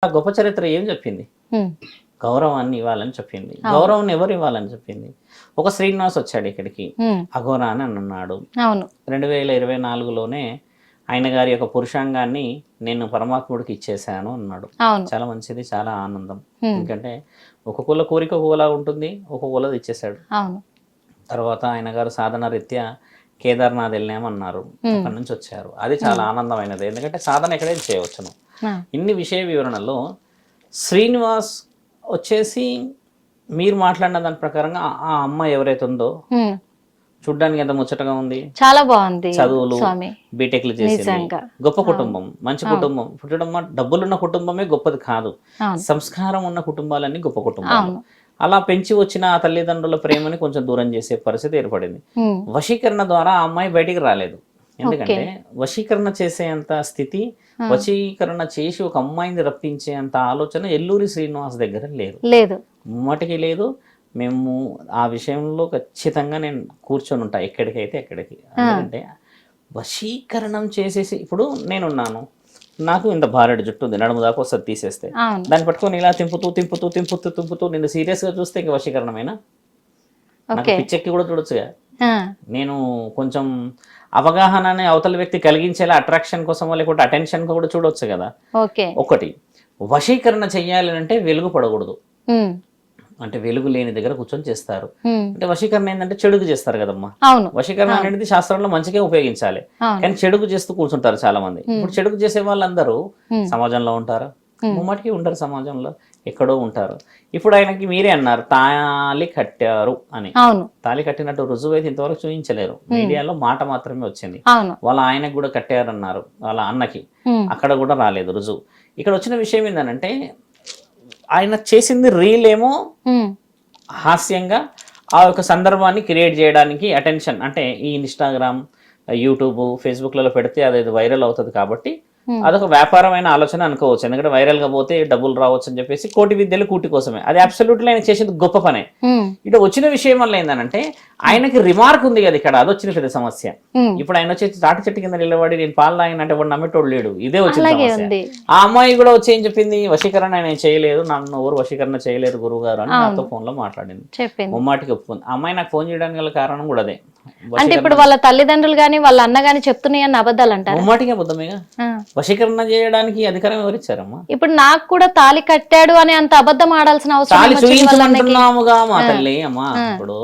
ఆ గొప్ప చరిత్ర ఏం చెప్పింది? గౌరవాన్ని ఇవ్వాలని చెప్పింది. గౌరవం ఎవరు ఇవ్వాలని చెప్పింది? ఒక శ్రీనివాస్ వచ్చాడు ఇక్కడికి, అఘోరా అని అన్నాడు. 2024లోనే ఆయన గారి యొక్క పురుషాంగాన్ని నేను పరమాత్ముడికి ఇచ్చేసాను అన్నాడు. చాలా మంచిది, చాలా ఆనందం. ఎందుకంటే ఒక కుల కోరిక ఒకలా ఉంటుంది, ఒక కులది ఇచ్చేసాడు. తర్వాత ఆయన గారు సాధన రీత్యా కేదార్నాథ్ వెళ్ళామన్నారు, అక్కడి నుంచి వచ్చారు. అది చాలా ఆనందమైనది, ఎందుకంటే సాధన ఎక్కడైనా చేయవచ్చును. ఇన్ని విషయ వివరణలో శ్రీనివాస్ వచ్చేసి మీరు మాట్లాడిన దాని ప్రకారంగా ఆ అమ్మాయి ఎవరైతే ఉందో చూడ్డానికి ఎంత ముచ్చటగా ఉంది, చాలా బాగుంది. చదువులు బీటెక్లు చేసి గొప్ప కుటుంబం, మంచి కుటుంబం. పుట్టడం డబ్బులున్న కుటుంబమే గొప్పది కాదు, సంస్కారం ఉన్న కుటుంబాలన్నీ గొప్ప కుటుంబాలు. అలా పెంచి వచ్చిన ఆ తల్లిదండ్రుల ప్రేమని కొంచెం దూరం చేసే పరిస్థితి ఏర్పడింది. వశీకరణ ద్వారా ఆ అమ్మాయి బయటికి రాలేదు. ఎందుకంటే వశీకరణ చేసేంత స్థితి, వశీకరణ చేసి ఒక అమ్మాయిని రప్పించేంత ఆలోచన ఎల్లూరి శ్రీనివాస్ దగ్గర లేదు, మటుకి లేదు. మేము ఆ విషయంలో ఖచ్చితంగా నేను కూర్చొని ఉంటా, ఎక్కడికైతే ఎక్కడికి. ఎందుకంటే వశీకరణం చేసేసి, ఇప్పుడు నేనున్నాను, నాకు ఇంత భారెడు జుట్టు ఉంది, నడుము దాకా వస్తుంది తీసేస్తే, దాన్ని పట్టుకొని ఇలా తింపుతూ తింపుతూ తింపుతూ తింపుతూ నిన్ను సీరియస్ గా చూస్తే ఇంకా వశీకరణమేనా? నాకు పిచ్చెక్కి కూడా చూడొచ్చుగా. నేను కొంచెం అవగాహనని అవతల వ్యక్తి కలిగించేలా అట్రాక్షన్ కోసం లేకపోతే అటెన్షన్ కూడా చూడొచ్చు కదా. ఒకటి వశీకరణ చెయ్యాలి అంటే వెలుగు పడకూడదు, అంటే వెలుగు లేని దగ్గర కూర్చొని చేస్తారు. అంటే వశీకరణ ఏంటంటే చెడుగు చేస్తారు కదమ్మా. వశీకరణ అనేది శాస్త్రంలో మంచిగా ఉపయోగించాలి, కానీ చెడుగు చేస్తూ కూర్చుంటారు చాలా మంది. ఇప్పుడు చెడుగు చేసే వాళ్ళందరూ సమాజంలో ఉంటారు, ముమ్మటికి ఉంటారు, సమాజంలో ఎక్కడో ఉంటారు. ఇప్పుడు ఆయనకి మీరే అన్నారు తాళి కట్టారు అని. తాళి కట్టినట్టు రుజువు అయితే ఇంతవరకు చూపించలేరు, మీడియాలో మాట మాత్రమే వచ్చింది. వాళ్ళ ఆయనకు కూడా కట్టారన్నారు, వాళ్ళ అన్నకి, అక్కడ కూడా రాలేదు రుజువు. ఇక్కడ వచ్చిన విషయం ఏంటంటే ఆయన చేసింది రీల్ ఏమో హాస్యంగా ఆ యొక్క సందర్భాన్ని క్రియేట్ చేయడానికి, అటెన్షన్ అంటే ఈ ఇన్స్టాగ్రామ్, యూట్యూబ్, ఫేస్బుక్లలో పెడితే అది వైరల్ అవుతుంది కాబట్టి అదొక వ్యాపారమైన ఆలోచన అనుకోవచ్చు. ఎందుకంటే వైరల్ గా పోతే డబ్బులు రావచ్చు అని చెప్పేసి కోటి విద్యలు కూటి కోసమే. అది అబ్సల్యూట్లీ ఆయన చేసేది గొప్ప పనే. ఇటు వచ్చిన విషయం వల్ల ఏంటంటే ఆయనకి రిమార్క్ ఉంది కదా ఇక్కడ, అది వచ్చిన పెద్ద సమస్య. ఇప్పుడు ఆయన వచ్చి తాటి చెట్టు కింద నిలబడి నేను పాలు తాగినంటే వాడు నమ్మేటోడు లేడు, ఇదే వచ్చిన సమస్య. ఆ అమ్మాయి కూడా వచ్చి ఏం చెప్పింది, వశీకరణ ఆయన చేయలేదు, నన్ను ఎవరు వశీకరణ చేయలేరు గురువు గారు అని నాతో ఫోన్ లో మాట్లాడింది, ముమ్మాటికి ఒప్పుకుంది. ఆ అమ్మాయి నాకు ఫోన్ చేయడానికి గల కారణం కూడా అదే. అంటే ఇప్పుడు వాళ్ళ తల్లిదండ్రులు గాని వాళ్ళ అన్న గాని చెప్తున్నాయని అబద్ధాలు అంటారు. ముమ్మాటికి అబద్ధమేగా, వశీకరణ చేయడానికి అధికారం ఎవరిచ్చారమ్మా? ఇప్పుడు నాకు కూడా తాళి కట్టాడు అని అంత అబద్ధం ఆడాల్సిన అవసరం తాళి చూయించమంటున్నాముగా మా తల్లి. అమ్మా ఇప్పుడు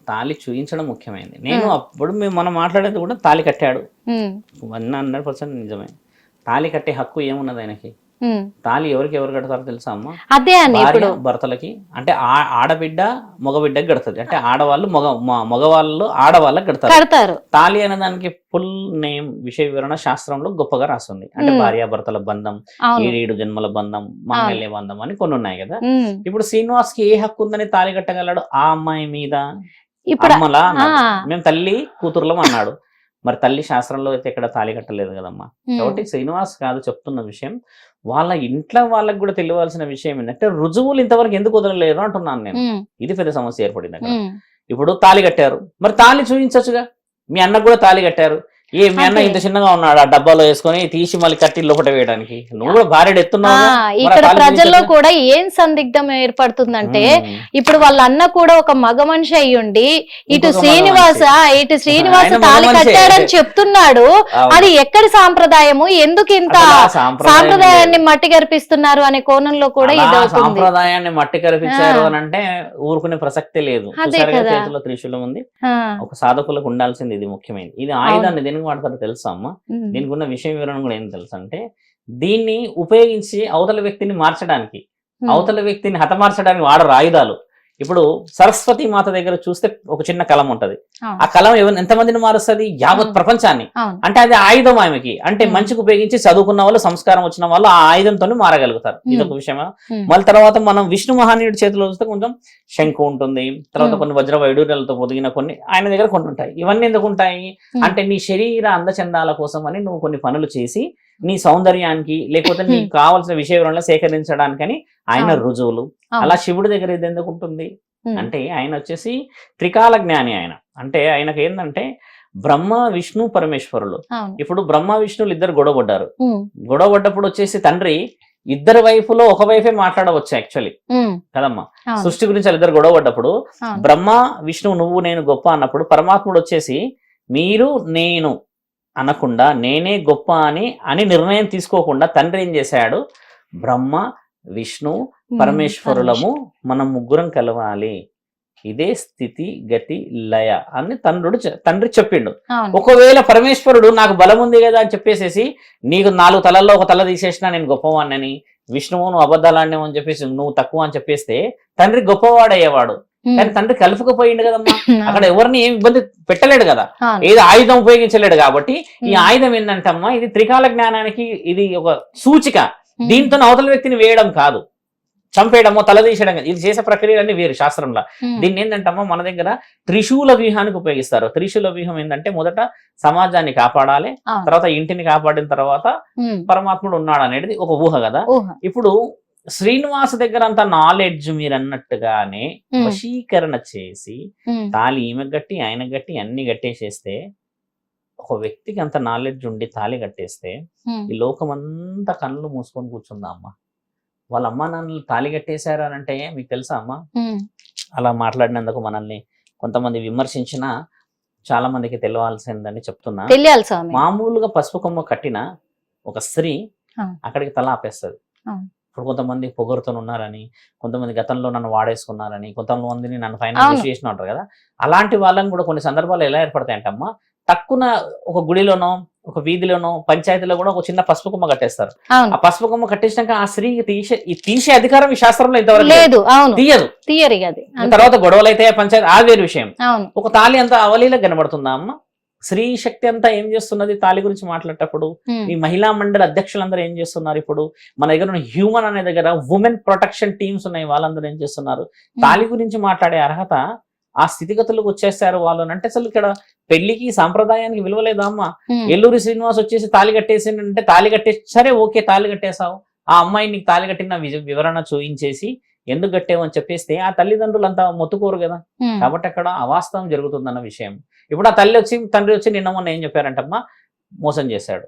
తాళి చూయించడం ముఖ్యమైనది. నేను అప్పుడు మనం మాట్లాడేది కూడా తాళి కట్టాడు 100% నిజమే. తాళి కట్టే హక్కు ఏమున్నది ఆయనకి? తాళి ఎవరికి ఎవరు కడతారో తెలుసా అమ్మా? అదే అని భర్తలకి, అంటే ఆడబిడ్డ మగబిడ్డకి కడతది, అంటే ఆడవాళ్ళు మగవాళ్ళు ఆడవాళ్ళకి కడతారు. తాళి అనే దానికి ఫుల్ నేమ్, విషయ వివరణ శాస్త్రంలో గొప్పగా రాస్తుంది. అంటే భార్యాభర్తల బంధం, 7 జన్మల బంధం, మాంగళ్య బంధం అని కొన్ని ఉన్నాయి కదా. ఇప్పుడు శ్రీనివాస్ కి ఏ హక్కు ఉందని తాళి కట్టగలడు ఆ అమ్మాయి మీద? అమ్మలా మేము తల్లి కూతురులం అన్నాడు, మరి తల్లి శాస్త్రంలో అయితే ఎక్కడ తాళి కట్టలేదు కదమ్మా. కాబట్టి శ్రీనివాస్ కాదు చెప్తున్న విషయం, వాళ్ళ ఇంట్లో వాళ్ళకి కూడా తెలియవలసిన విషయం ఏంటంటే రుజువులు ఇంతవరకు ఎందుకు వదలలేరు అంటున్నాను నేను. ఇది పెద్ద సమస్య ఏర్పడింది అక్కడ. ఇప్పుడు తాళి కట్టారు, మరి తాళి చూపించచ్చుగా. మీ అన్నకు కూడా తాళి కట్టారు, ఏ మీ అన్న ఇంత చిన్నగా ఉన్నాడు, ఆ డబ్బాలో వేసుకొని తీసి మళ్ళీ కట్టి లోపల వేయడానికి, నువ్వు కూడా భార్య ఎత్తున్నావు. ఇక్కడ ప్రజల్లో కూడా ఏం సందిగ్ధం ఏర్పడుతుందంటే, ఇప్పుడు వాళ్ళ అన్న కూడా ఒక మగ మనిషి అయ్యుండి ఇటు శ్రీనివాస తాళి కట్టాడని చెప్తున్నాడు. అది ఎక్కడి సాంప్రదాయము, ఎందుకు ఇంత సాంప్రదాయాన్ని మట్టి కరిపిస్తున్నారు అనే కోణంలో కూడా ఇది సాంప్రదాయాన్ని మట్టి కరిపించారు అని అంటే ఊరుకునే ప్రసక్తే లేదు. చేతిలో త్రిశూలం ఉంది, ఒక సాధకులకు ఉండాల్సింది ఇది ముఖ్యమైనది. ఇది ఆయుధాన్ని వాడతారో తెలుసా అమ్మా? దీనికి ఉన్న విషయం వివరణ కూడా ఏం తెలుసు అంటే, దీన్ని ఉపయోగించి అవతల వ్యక్తిని మార్చడానికి, అవతల వ్యక్తిని హతమార్చడానికి వాడరు ఆయుధాలు. ఇప్పుడు సరస్వతి మాత దగ్గర చూస్తే ఒక చిన్న కలం ఉంటది, ఆ కలం ఎంతమందిని మారుస్తుంది? యావత్ ప్రపంచాన్ని. అంటే అది ఆయుధం ఆమెకి. అంటే మంచికి ఉపయోగించి చదువుకున్న వాళ్ళు, సంస్కారం వచ్చిన వాళ్ళు ఆ ఆయుధంతో మారగలుగుతారు. ఇదొక విషయమా? మళ్ళీ తర్వాత మనం విష్ణు మహానీయుడి చేతిలో చూస్తే కొంచెం శంకు ఉంటుంది, తర్వాత కొన్ని వజ్ర వైడూర్యాలతో పొదిగిన కొన్ని ఆయన దగ్గర కొన్ని ఉంటాయి. ఇవన్నీ ఎందుకు ఉంటాయి అంటే నీ శరీర అందచందాల కోసం అని నువ్వు కొన్ని పనులు చేసి నీ సౌందర్యానికి లేకపోతే నీకు కావాల్సిన విషయ వివరణలు సేకరించడానికని ఆయన రుజువులు. అలా శివుడి దగ్గర ఇది ఎందుకు ఉంటుంది అంటే, ఆయన వచ్చేసి త్రికాల జ్ఞాని. ఆయన అంటే ఆయనకు ఏంటంటే బ్రహ్మ విష్ణు పరమేశ్వరులు. ఇప్పుడు బ్రహ్మ విష్ణువులు ఇద్దరు గొడవపడ్డారు. గొడవపడ్డప్పుడు వచ్చేసి తండ్రి ఇద్దరు వైపులో ఒక వైఫే మాట్లాడవచ్చు యాక్చువల్లీ కదమ్మా. సృష్టి గురించి వాళ్ళిద్దరు గొడవ పడ్డప్పుడు బ్రహ్మ విష్ణువు నువ్వు నేను గొప్ప అన్నప్పుడు పరమాత్ముడు వచ్చేసి మీరు నేను అనకుండా నేనే గొప్ప అని నిర్ణయం తీసుకోకుండా తండ్రి ఏం చేశాడు, బ్రహ్మ విష్ణు పరమేశ్వరులము మనం ముగ్గురం కలవాలి, ఇదే స్థితి గతి లయ అని తండ్రి చెప్పిండు. ఒకవేళ పరమేశ్వరుడు నాకు బలం ఉంది కదా అని చెప్పేసేసి నీకు 4 తలల్లో ఒక తల తీసేసినా నేను గొప్పవాడిని, విష్ణువు నువ్వు అబద్ధాలాడినావు అని చెప్పేసి నువ్వు తక్కువ అని చెప్పేస్తే తండ్రి గొప్పవాడయ్యేవాడు. కానీ తండ్రి కలుపుకుపోయిండు కదమ్మా, అక్కడ ఎవరిని ఏం ఇబ్బంది పెట్టలేడు కదా, ఏదో ఆయుధం ఉపయోగించలేడు. కాబట్టి ఈ ఆయుధం ఏంటంటమ్మా, ఇది త్రికాల జ్ఞానానికి ఇది ఒక సూచిక. దీంతో అవతల వ్యక్తిని వేయడం కాదు, చంపేయడమో తలదీసేయడం కాదు, ఇది చేసే ప్రక్రియలన్నీ వేరు శాస్త్రంలో. దీన్ని ఏంటంటమ్మా మన దగ్గర త్రిశూల వ్యూహానికి ఉపయోగిస్తారు. త్రిశూల వ్యూహం ఏంటంటే మొదట సమాజాన్ని కాపాడాలి, తర్వాత ఇంటిని కాపాడిన తర్వాత పరమాత్ముడు ఉన్నాడు అనేది ఒక ఊహ కదా. ఇప్పుడు శ్రీనివాస్ దగ్గర అంత నాలెడ్జ్ మీరు అన్నట్టుగానే వశీకరణ చేసి తాళి ఈమె గట్టి ఆయన గట్టి అన్ని కట్టేసేస్తే, ఒక వ్యక్తికి అంత నాలెడ్జ్ ఉండి తాళి కట్టేస్తే ఈ లోకమంతా కళ్ళు మూసుకొని కూర్చుందా అమ్మ. వాళ్ళ అమ్మా నాన్నలు తాళి కట్టేశారు అని అంటే మీకు తెలుసా అమ్మా, అలా మాట్లాడినందుకు మనల్ని కొంతమంది విమర్శించినా చాలా మందికి తెలియాల్సిందని చెప్తున్నా. మామూలుగా పసుపు కొమ్మ కట్టిన ఒక స్త్రీ అక్కడికి తల ఆపేస్తుంది. ఇప్పుడు కొంతమంది పొగరుతో ఉన్నారని, కొంతమంది గతంలో నన్ను వాడేసుకున్నారని, కొంతమందిని నన్ను ఫైనాన్స్ చేసిన ఉంటారు కదా. అలాంటి వాళ్ళని కూడా కొన్ని సందర్భాలు ఎలా ఏర్పడతాయంటమ్మా, తక్కువ ఒక గుడిలోనో ఒక వీధిలోనో పంచాయతీలో కూడా ఒక చిన్న పసుపు కొమ్మ కట్టేస్తారు. ఆ పసుపు కొమ్మ కట్టేసినాక ఆ స్త్రీకి తీసే అధికారం ఈ శాస్త్రంలో ఇంతవరకు లేదు, తీయదు. తర్వాత గొడవలు అయితే పంచాయతీ ఆ వేరు విషయం. ఒక తాళి అంత అవలీలా కనబడుతుందా అమ్మ? స్త్రీ శక్తి అంతా ఏం చేస్తున్నది తాళి గురించి మాట్లాడేటప్పుడు? ఈ మహిళా మండలి అధ్యక్షులందరూ ఏం చేస్తున్నారు? ఇప్పుడు మన దగ్గర ఉన్న హ్యూమన్ అనే దగ్గర ఉమెన్ ప్రొటెక్షన్ టీమ్స్ ఉన్నాయి, వాళ్ళందరూ ఏం చేస్తున్నారు? తాళి గురించి మాట్లాడే అర్హత ఆ స్థితిగతులకు వచ్చేస్తారు వాళ్ళు అంటే. అసలు ఇక్కడ పెళ్లికి సాంప్రదాయానికి విలువలేదా అమ్మ? ఎల్లూరి శ్రీనివాస్ వచ్చేసి తాళి కట్టేసిందంటే తాళి కట్టేసి సరే ఓకే తాళి కట్టేసావు, ఆ అమ్మాయి నీకు తాళి కట్టిన వివరణ చూయించేసి ఎందుకు కట్టేవని చెప్పేస్తే ఆ తల్లిదండ్రులు అంతా మొత్తుకోరు కదా. కాబట్టి అక్కడ అవాస్తవం జరుగుతుందన్న విషయం. ఇప్పుడు ఆ తండ్రి వచ్చి నిన్న మొన్న ఏం చెప్పారంటమ్మా, మోసం చేశాడు.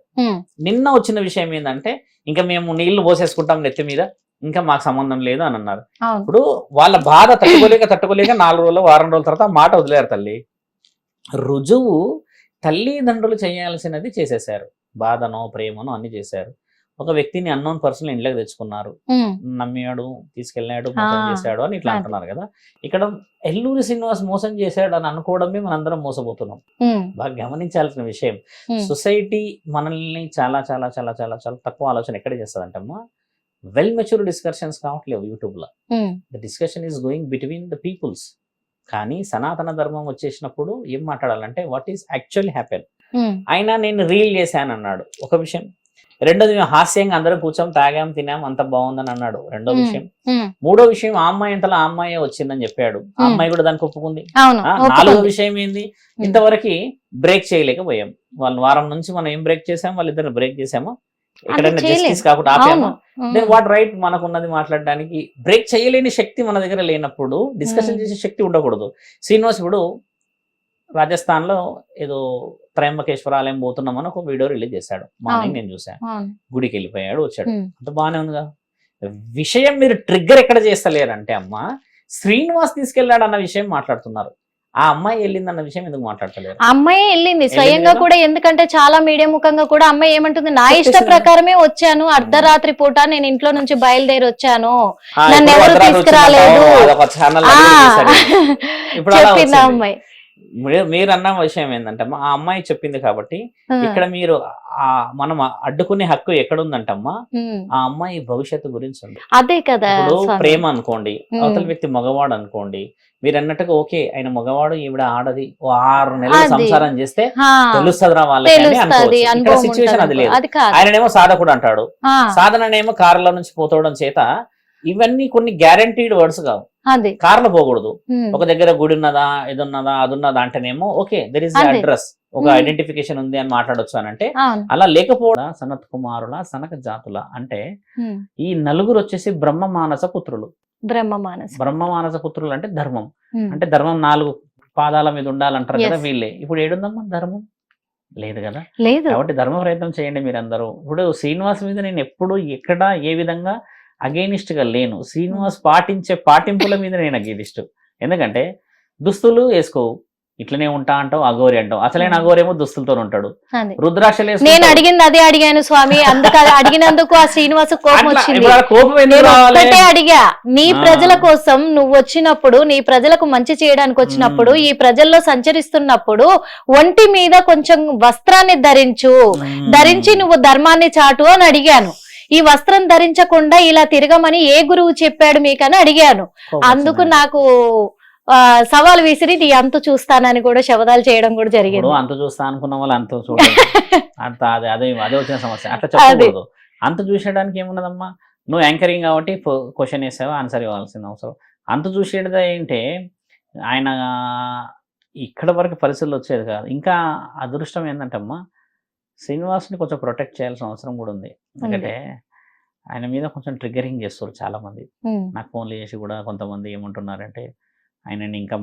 నిన్న వచ్చిన విషయం ఏంటంటే ఇంకా మేము నీళ్లు పోసేసుకుంటాం నెత్తి మీద, ఇంకా మాకు సంబంధం లేదు అని అన్నారు. ఇప్పుడు వాళ్ళ బాధ తట్టుకోలేక 4 రోజులు వారం రోజుల తర్వాత మాట వదిలేరు. తల్లి రుజువు తల్లిదండ్రులు చేయాల్సినది చేసేసారు, బాధనో ప్రేమనో అన్ని చేశారు. ఒక వ్యక్తిని అన్నోన్ పర్సన్ ఇంట్లోకి తెచ్చుకున్నారు, నమ్మాడు, తీసుకెళ్ళాడు, మోసం చేశాడు అని ఇట్లా అంటున్నారు కదా. ఇక్కడ ఎల్లూరి శ్రీనివాస్ మోసం చేశాడు అని అనుకోవడమే మనందరం మోసపోతున్నాం. బాగా గమనించాల్సిన విషయం. సొసైటీ మనల్ని చాలా చాలా చాలా చాలా చాలా తక్కువ ఆలోచన ఎక్కడ చేస్తుందంటమ్మా, వెల్ మెచ్యూర్ డిస్కషన్స్ కావట్లేవు యూట్యూబ్ లో. The discussion is going between the peoples. కానీ సనాతన ధర్మం వచ్చేసినప్పుడు ఏం మాట్లాడాలంటే వాట్ ఈస్ యాక్చువల్లీ హ్యాపెన్. అయినా నేను రీల్ చేశాను అన్నాడు ఒక విషయం. రెండోది మేము హాస్యంగా అందరం కూర్చొని తాగాం తినాం అంత బాగుందని అన్నాడు రెండో విషయం. మూడో విషయం ఆ అమ్మాయి అంతలా ఆ అమ్మాయి వచ్చిందని చెప్పాడు, ఆ అమ్మాయి కూడా దానికి ఒప్పుకుంది. నాలుగో విషయం ఏంది, ఇంతవరకు బ్రేక్ చేయలేకపోయాం. వాళ్ళు వారం నుంచి మనం ఏం బ్రేక్ చేసాం, వాళ్ళిద్దరు బ్రేక్ చేసాము, ఎక్కడైనా జస్టిస్ కాకుండా ఆపాము. దెన్ వాట్ రైట్ మనకున్నది మాట్లాడడానికి? బ్రేక్ చేయలేని శక్తి మన దగ్గర లేనప్పుడు డిస్కషన్ చేసే శక్తి ఉండకూడదు. శ్రీనివాస్ ఇప్పుడు రాజస్థాన్ లో ఏదో త్రయంబకేశ్వర ఆలయం పోతున్నామని ఒక వీడియో రిలీజ్ చేశాడు, మార్నింగ్ నేను చూశాను. గుడికి వెళ్ళిపోయాడు, వచ్చాడు, అంత బాగానే ఉందిగా. విషయం మీరు ట్రిగ్గర్ ఎక్కడ చేస్తలేరంటే అమ్మా, శ్రీనివాస్ తీసుకెళ్లాడు అన్న విషయం మాట్లాడుతున్నారు. ఆ అమ్మాయి వెళ్ళిందన్న విషయం ఎందుకు మాట్లాడతలేరు? అమ్మాయి వెళ్ళింది స్వయంగా కూడా. ఎందుకంటే చాలా మీడియా ముఖంగా కూడా అమ్మాయి ఏమంటుంది, నా ఇష్ట ప్రకారమే వచ్చాను, అర్ధరాత్రి పూట నేను ఇంట్లో నుంచి బయలుదేరి వచ్చాను, నన్ను ఎవరు తీసుకురాలేదు చెప్పింది ఆ అమ్మాయి. మీరు అన్న విషయం ఏంటంటే ఆ అమ్మాయి చెప్పింది కాబట్టి ఇక్కడ మీరు మనం అడ్డుకునే హక్కు ఎక్కడుందంటమ్మా, ఆ అమ్మాయి భవిష్యత్తు గురించి ఉంది. అదే కదా. ఇప్పుడు ప్రేమ అనుకోండి, అవతల వ్యక్తి మగవాడు అనుకోండి, మీరు అన్నట్టుగా ఓకే ఆయన మగవాడు ఈవిడ ఆడది, 6 నెలలు సంసారం చేస్తే తెలుస్తుందిరా వాళ్ళకి. సిచ్యువేషన్ అది లేదు. ఆయననేమో సాధకుడు అంటాడు, సాధననేమో కారులో నుంచి పోతవడం చేత ఇవన్నీ కొన్ని గ్యారంటీడ్ వర్డ్స్ కావు. కార్లో పోకూడదు. ఒక దగ్గర గుడి ఉన్నదా, ఇది ఉన్నదా, అది ఉన్నదా అంటేనేమో ఓకే దెర్ ఇస్ అడ్రస్, ఒక ఐడెంటిఫికేషన్ ఉంది అని మాట్లాడొచ్చు అని అంటే, అలా లేకపోవడం సనత్ కుమారుల సనక జాతుల అంటే ఈ నలుగురు వచ్చేసి బ్రహ్మమానస పుత్రులు. బ్రహ్మమానస పుత్రులు అంటే ధర్మం, అంటే ధర్మం 4 పాదాల మీద ఉండాలంటారు కదా వీళ్ళే. ఇప్పుడు ఏడుందమ్మా ధర్మం? లేదు కదా. లేదు. కాబట్టి ధర్మ ప్రయత్నం చేయండి మీరందరూ. ఇప్పుడు శ్రీనివాస్ మీద నేను ఎప్పుడు ఎక్కడ ఏ విధంగా అగెయినిస్ట్ గా లేను. శ్రీనివాస్ పాటించే పాటింపుల మీద నేను అగెయినిస్ట్. ఎందుకంటే దుస్తులు వేసుకోవు, ఇట్లనే ఉంటా అంటావు, అఘోరి అంటావు. అసలైన అఘోరేమో దుస్తులతో ఉంటాడు. అది. రుద్రాక్షలు నేను అడిగింది అదే అడిగాను స్వామి, అందుకు అది అడిగినందుకు ఆ శ్రీనివాస్ కోపం వచ్చింది. కోపం ఎందుకు నేను రావాలి? ఒక్కటే అడిగా, నీ ప్రజల కోసం నువ్వు వచ్చినప్పుడు, నీ ప్రజలకు మంచి చేయడానికి వచ్చినప్పుడు, ఈ ప్రజల్లో సంచరిస్తున్నప్పుడు ఒంటి మీద కొంచెం వస్త్రాన్ని ధరించి నువ్వు ధర్మాన్ని చాటు అని అడిగాను. ఈ వస్త్రం ధరించకుండా ఇలా తిరగమని ఏ గురువు చెప్పాడు మీకని అడిగాను. అందుకు నాకు సవాల్ విసిరి నీ అంతు చూస్తానని కూడా శబదాలు చేయడం కూడా జరిగింది. అంత చూస్తా అనుకున్న వాళ్ళు అంత చూడాలి. అంత అదే వచ్చిన సమస్య. అట్లా చెప్పకూడదు. అంత చూసేయడానికి ఏమున్నదమ్మా, నువ్వు యాంకరింగ్ కాబట్టి క్వశ్చన్ వేసావు, ఆన్సర్ ఇవ్వాల్సిన అవసరం. అంత చూసేది ఏంటే ఆయన ఇక్కడ వరకు పరిస్థితులు వచ్చేది కాదు. ఇంకా అదృష్టం ఏంటంటే అమ్మా, శ్రీనివాస్ని కొంచెం ప్రొటెక్ట్ చేయాల్సిన అవసరం కూడా ఉంది. ఎందుకంటే ఆయన మీద కొంచెం ట్రిగ్గరింగ్ చేస్తారు చాలా మంది. నాకు ఫోన్లు చేసి కూడా కొంతమంది ఏమంటున్నారంటే, ఆయనని ఇంకా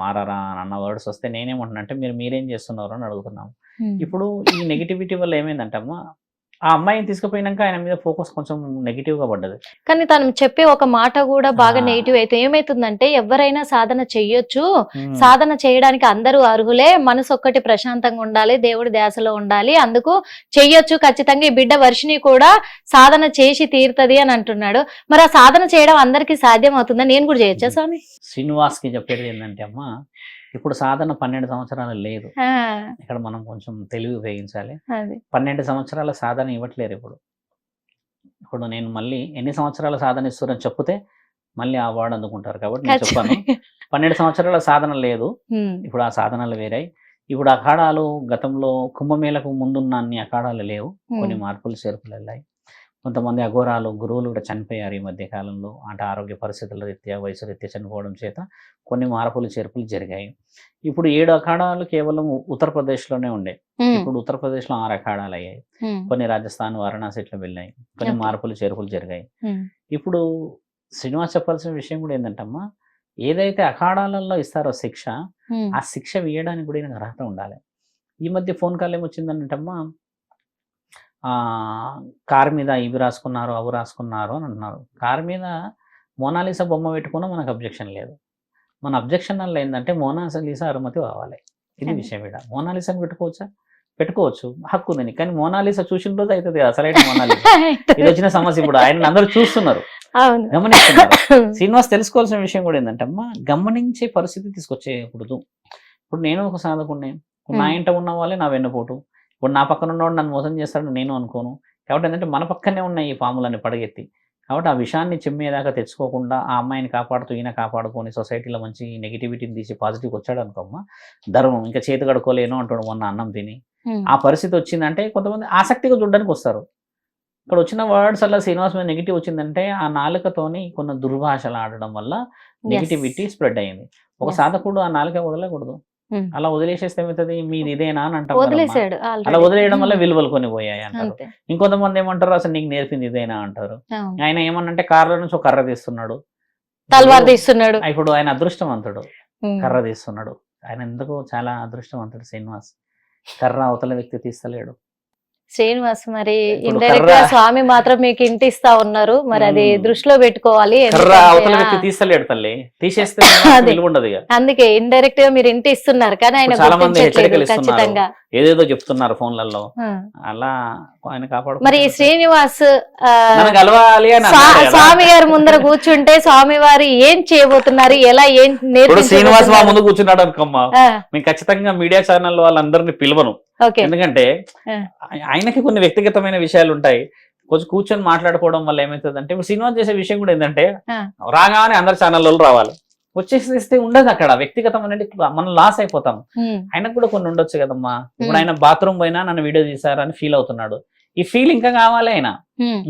మారారా అన్న వర్డ్స్ వస్తే నేనేమంటున్నా అంటే, మీరేం చేస్తున్నారు అని అడుగుతున్నాము. ఇప్పుడు ఈ నెగిటివిటీ వల్ల ఏమైందంటే అమ్మా, ఆ అమ్మాయిని తీసుకుపోయినాక ఆయన మీద ఫోకస్ కొంచెం నెగిటివ్ గా పడ్డది. కానీ తను చెప్పే ఒక మాట కూడా బాగా నెగిటివ్ అయితే ఏమైతుందంటే, ఎవరైనా సాధన చెయ్యొచ్చు, సాధన చేయడానికి అందరూ అర్హులే, మనసు ఒక్కటి ప్రశాంతంగా ఉండాలి, దేవుడి ధ్యాసలో ఉండాలి, అందుకు చెయ్యొచ్చు ఖచ్చితంగా. ఈ బిడ్డ వర్షిని కూడా సాధన చేసి తీరుతది అని అంటున్నాడు. మరి ఆ సాధన చేయడం అందరికి సాధ్యం అవుతుందా? నేను కూడా చేయొచ్చా స్వామి? శ్రీనివాస్ కి చెప్పేది ఏంటంటే అమ్మా, ఇప్పుడు సాధన 12 సంవత్సరాలు లేదు. ఇక్కడ మనం కొంచెం తెలివి ఉపయోగించాలి. 12 సంవత్సరాల సాధన ఇవ్వట్లేరు ఇప్పుడు నేను మళ్ళీ ఎన్ని సంవత్సరాల సాధన ఇస్తున్నారని చెప్తే మళ్ళీ ఆ అవార్డు అందుకుంటారు. కాబట్టి నేను చెప్పాను, 12 సంవత్సరాల సాధన లేదు. ఇప్పుడు ఆ సాధనలు వేరాయి. ఇప్పుడు అఖాడాలు గతంలో కుంభమేళకు ముందున్న అన్ని అఖాడాలు లేవు, కొన్ని మార్పులు చేర్పులు వెళ్ళాయి. కొంతమంది అఘోరాలు గురువులు కూడా చనిపోయారు ఈ మధ్య కాలంలో. అంటే ఆరోగ్య పరిస్థితుల రీత్యా, వయసు రీత్యా చనిపోవడం చేత కొన్ని మార్పులు చేర్పులు జరిగాయి. ఇప్పుడు 7 అఖాడాలు కేవలం ఉత్తరప్రదేశ్లోనే ఉండే, ఇప్పుడు ఉత్తరప్రదేశ్లో 6 అఖాడాలు అయ్యాయి. కొన్ని రాజస్థాన్, వారణాసి ఇట్లా వెళ్ళాయి. కొన్ని మార్పులు చేర్పులు జరిగాయి. ఇప్పుడు శ్రీనివాస్ చెప్పాల్సిన విషయం కూడా ఏంటంటమ్మా, ఏదైతే అఖాడాలలో ఇస్తారో శిక్ష, ఆ శిక్ష వేయడానికి కూడా ఈయనకు అర్హత ఉండాలి. ఈ మధ్య ఫోన్ కాల్ ఏమొచ్చిందంటమ్మా, కారు మీద ఇవి రాసుకున్నారు, అవి రాసుకున్నారు అని అంటున్నారు. కారు మీద మోనాలిసా బొమ్మ పెట్టుకున్నా మనకు అబ్జెక్షన్ లేదు. మన అబ్జెక్షన్ వల్ల ఏంటంటే మోనాలిసా అనుమతి కావాలి. ఇది విషయం. ఇక్కడ మోనాలిసాని పెట్టుకోవచ్చా? పెట్టుకోవచ్చు, హక్కు ఉందని. కానీ మోనాలిసా చూసిన రోజు అవుతుంది కదా అసలైన మోనాలిసా. ఇది వచ్చిన సమస్య. ఇప్పుడు ఆయన అందరూ చూస్తున్నారు, గమనిస్తున్నారు. శ్రీనివాస్ తెలుసుకోవాల్సిన విషయం కూడా ఏంటంటే అమ్మా, గమనించే పరిస్థితి తీసుకొచ్చేయకూడదు. ఇప్పుడు నేను ఒక సాధకుడిని, నా ఇంట ఉన్న వాళ్ళే నా వెన్నుపోటు. ఇప్పుడు నా పక్కన ఉన్నవాడు నన్ను మోసం చేస్తాడని నేను అనుకోను. కాబట్టి ఏంటంటే మన పక్కనే ఉన్న ఈ పాములని పడగెత్తి, కాబట్టి ఆ విషయాన్ని చిమ్మేదాకా తెచ్చుకోకుండా ఆ అమ్మాయిని కాపాడుతూ ఈయన కాపాడుకొని సొసైటీలో మంచి నెగిటివిటీని తీసి పాజిటివ్ వచ్చాడు అనుకోమ్మా, ధర్మం ఇంకా చేతి కడుకోలేను అంటాడు మొన్న అన్నం తిని. ఆ పరిస్థితి వచ్చిందంటే కొంతమంది ఆసక్తిగా చూడడానికి వస్తారు. ఇక్కడ వచ్చిన వర్డ్స్ అలా శ్రీనివాస్ మీద నెగిటివ్ వచ్చిందంటే ఆ నాలుకతోని కొన్ని దుర్భాషలు ఆడడం వల్ల నెగిటివిటీ స్ప్రెడ్ అయింది. ఒక సాధకుడు ఆ నాలుక వదలకూడదు. అలా వదిలేసేస్తే ఏమవుతుంది, మీది ఇదేనా అని అంటారు. అలా వదిలేయడం వల్ల విలువలు కొన్ని పోయాయి అంటారు. ఇంకొంతమంది ఏమంటారు, అసలు నీకు నేర్పింది ఇదేనా అంటారు. ఆయన ఏమన్నంటే కార్ల నుంచి ఒక కర్ర తీస్తున్నాడు, తల్వార్ తీస్తున్నాడు. ఇప్పుడు ఆయన అదృష్టవంతుడు, కర్ర తీస్తున్నాడు. ఆయన ఎందుకు చాలా అదృష్టవంతుడు శ్రీనివాస్. కర్ర అవతల వ్యక్తి తీస్తలేడు. శ్రీనివాస్ మరి ఇండైరెక్ట్ గా స్వామి మాత్రం మీకు ఇంటి ఇస్తా ఉన్నారు, మరి అది దృష్టిలో పెట్టుకోవాలి. తీస్తలేడు తల్లి, తీసేస్తే అందుకే ఇండైరెక్ట్ గా మీరు ఇంటి ఇస్తున్నారు, కానీ ఆయన చాలా మంది ఖచ్చితంగా ఏదేదో చెప్తున్నారు ఫోన్లలో. అలా ఆయన కాపాడు. మరి శ్రీనివాస్ స్వామి గారి ముందర కూర్చుంటే స్వామి వారు ఏం చేయబోతున్నారు, ఎలా ఏం శ్రీనివాస్ మా ముందు కూర్చున్నాడు అనుకోమ్మా, మేము ఖచ్చితంగా మీడియా ఛానల్ వాళ్ళందరినీ పిలవను. ఎందుకంటే ఆయనకి కొన్ని వ్యక్తిగతమైన విషయాలు ఉంటాయి. కొంచెం కూర్చొని మాట్లాడుకోవడం వల్ల ఏమవుతుంది అంటే, ఇప్పుడు శ్రీనివాస్ చేసే విషయం కూడా ఏంటంటే, రాగానే అందరు ఛానల్లో రావాలి, వచ్చేసేస్తే ఉండదు అక్కడ వ్యక్తిగతం అనేది, మనం లాస్ అయిపోతాం. ఆయనకు కూడా కొన్ని ఉండొచ్చు కదమ్మా. ఇప్పుడు ఆయన బాత్రూమ్ పోయినా నన్ను వీడియో తీసారని ఫీల్ అవుతున్నాడు. ఈ ఫీల్ ఇంకా కావాలి ఆయన,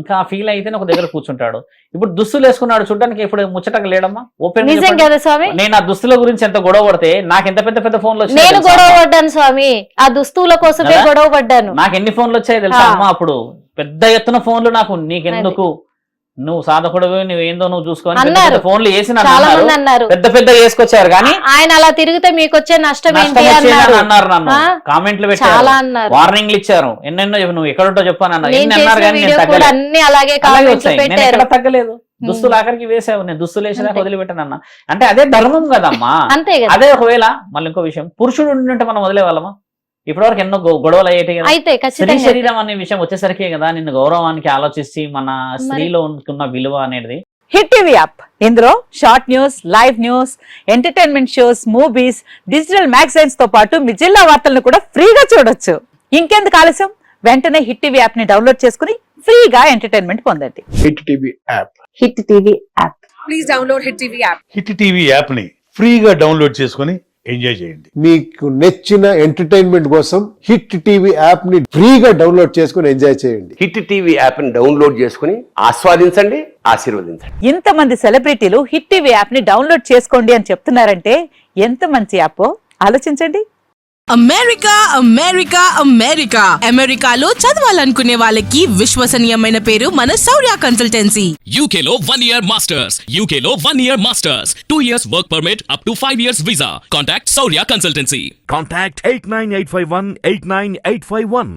ఇంకా ఆ ఫీల్ అయితేనే ఒక దగ్గర కూర్చుంటాడు. ఇప్పుడు దుస్తులు వేసుకున్నాడు, చూడడానికి ఇప్పుడు ముచ్చటగా లేడమ్మా. ఓపెన్ నేను ఆ దుస్తుల గురించి ఎంత గొడవ పడితే నాకు ఎంత పెద్ద పెద్ద ఫోన్లు వచ్చాయి. నేను గొడవ పడ్డాను స్వామి, ఆ దుస్తుల కోసమే గొడవ పడ్డాను. నాకు ఎన్ని ఫోన్లు వచ్చాయి తెలుసా అమ్మా, అప్పుడు పెద్ద ఎత్తున ఫోన్లు. నాకు నీకెందుకు, నువ్వు సాధకుడు నువ్వేందో నువ్వు చూసుకొని అన్నారు. ఫోన్లు చేసి చాలా మంది అన్నారు. పెద్ద చేసుకొచ్చారు కానీ ఆయన అలా తిరిగితే మీకు వచ్చే నష్టం ఏంటి నష్టం అన్నారు. అన్నారు. నన్ను కామెంట్లు పెట్టారు, చాలా అన్నారు, వార్నింగ్లు ఇచ్చారు, ఎన్నెన్నో నువ్వు ఎక్కడుంటో చెప్పాను అన్నారు. నేను ఎన్ని అన్నారు చేసిన కానీ వీడియో నేను కూడా తగ్గలేదు. అన్ని అలాగే అలాగే కామెంట్లు వచ్చాయి. నేను పెట్టారు. ఎక్కడ తగ్గలేదు. దుస్తులు ఆఖరికి వేసావు, నేను దుస్తులు వేసినా అంతే. వదిలిపెట్టాను అన్న. అంటే అదే ధర్మం కదమ్మా. అంతే కదా. అదే ఒకవేళ మళ్ళీ ఇంకో విషయం, పురుషుడు ఉంటే మనం వదిలే వాళ్ళమా? ఇప్పటివరకు ఎన్నో గొడవలు అయ్యేటి కదా. అయితే స్త్రీ ఖచ్చితంగా శరీరం అనే విషయం వచ్చేసరికి కదా నిన్ను గౌరవానికి ఆలోచించి మన స్త్రీలో ఉన్న విలువ అనేది. హిట్ టీవీ యాప్, ఇందులో short news, live news, entertainment shows, movies, digital magazines తో పాటు మీ జిల్లా వార్తలను కూడా ఫ్రీగా చూడొచ్చు. ఇంకెందుకు ఆలస్యం, వెంటనే హిట్ టీవీ యాప్ ని డౌన్లోడ్ చేసుకుని ఫ్రీగా ఎంటర్టైన్మెంట్ పొందండి. Hit TV app. Hit TV app. Please download Hit TV app. Hit TV app ని ఫ్రీగా డౌన్లోడ్ చేసుకుని ఎంజాయ్ చేయండి. మీకు నచ్చిన ఎంటర్టైన్మెంట్ కోసం హిట్ టీవీ యాప్ ని ఫ్రీగా డౌన్లోడ్ చేసుకుని ఎంజాయ్ చేయండి. హిట్ టీవీ యాప్ ని డౌన్లోడ్ చేసుకుని ఆస్వాదించండి, ఆశీర్వదించండి. ఇంతమంది సెలబ్రిటీలు హిట్ టీవీ యాప్ ని డౌన్లోడ్ చేసుకోండి అని చెప్తున్నారంటే ఎంత మంచి యాప్ ఆలోచించండి. అమెరికా అమెరికా అమెరికా అమెరికాలో చదవాలనుకునే వాళ్ళకి విశ్వసనీయమైన పేరు మన శౌర్య కన్సల్టెన్సీ. UK లో 1 year masters. UK లో 1 year masters. 2 years work permit up to 5 years visa. Contact Saurya Consultancy. Contact 89851 89851.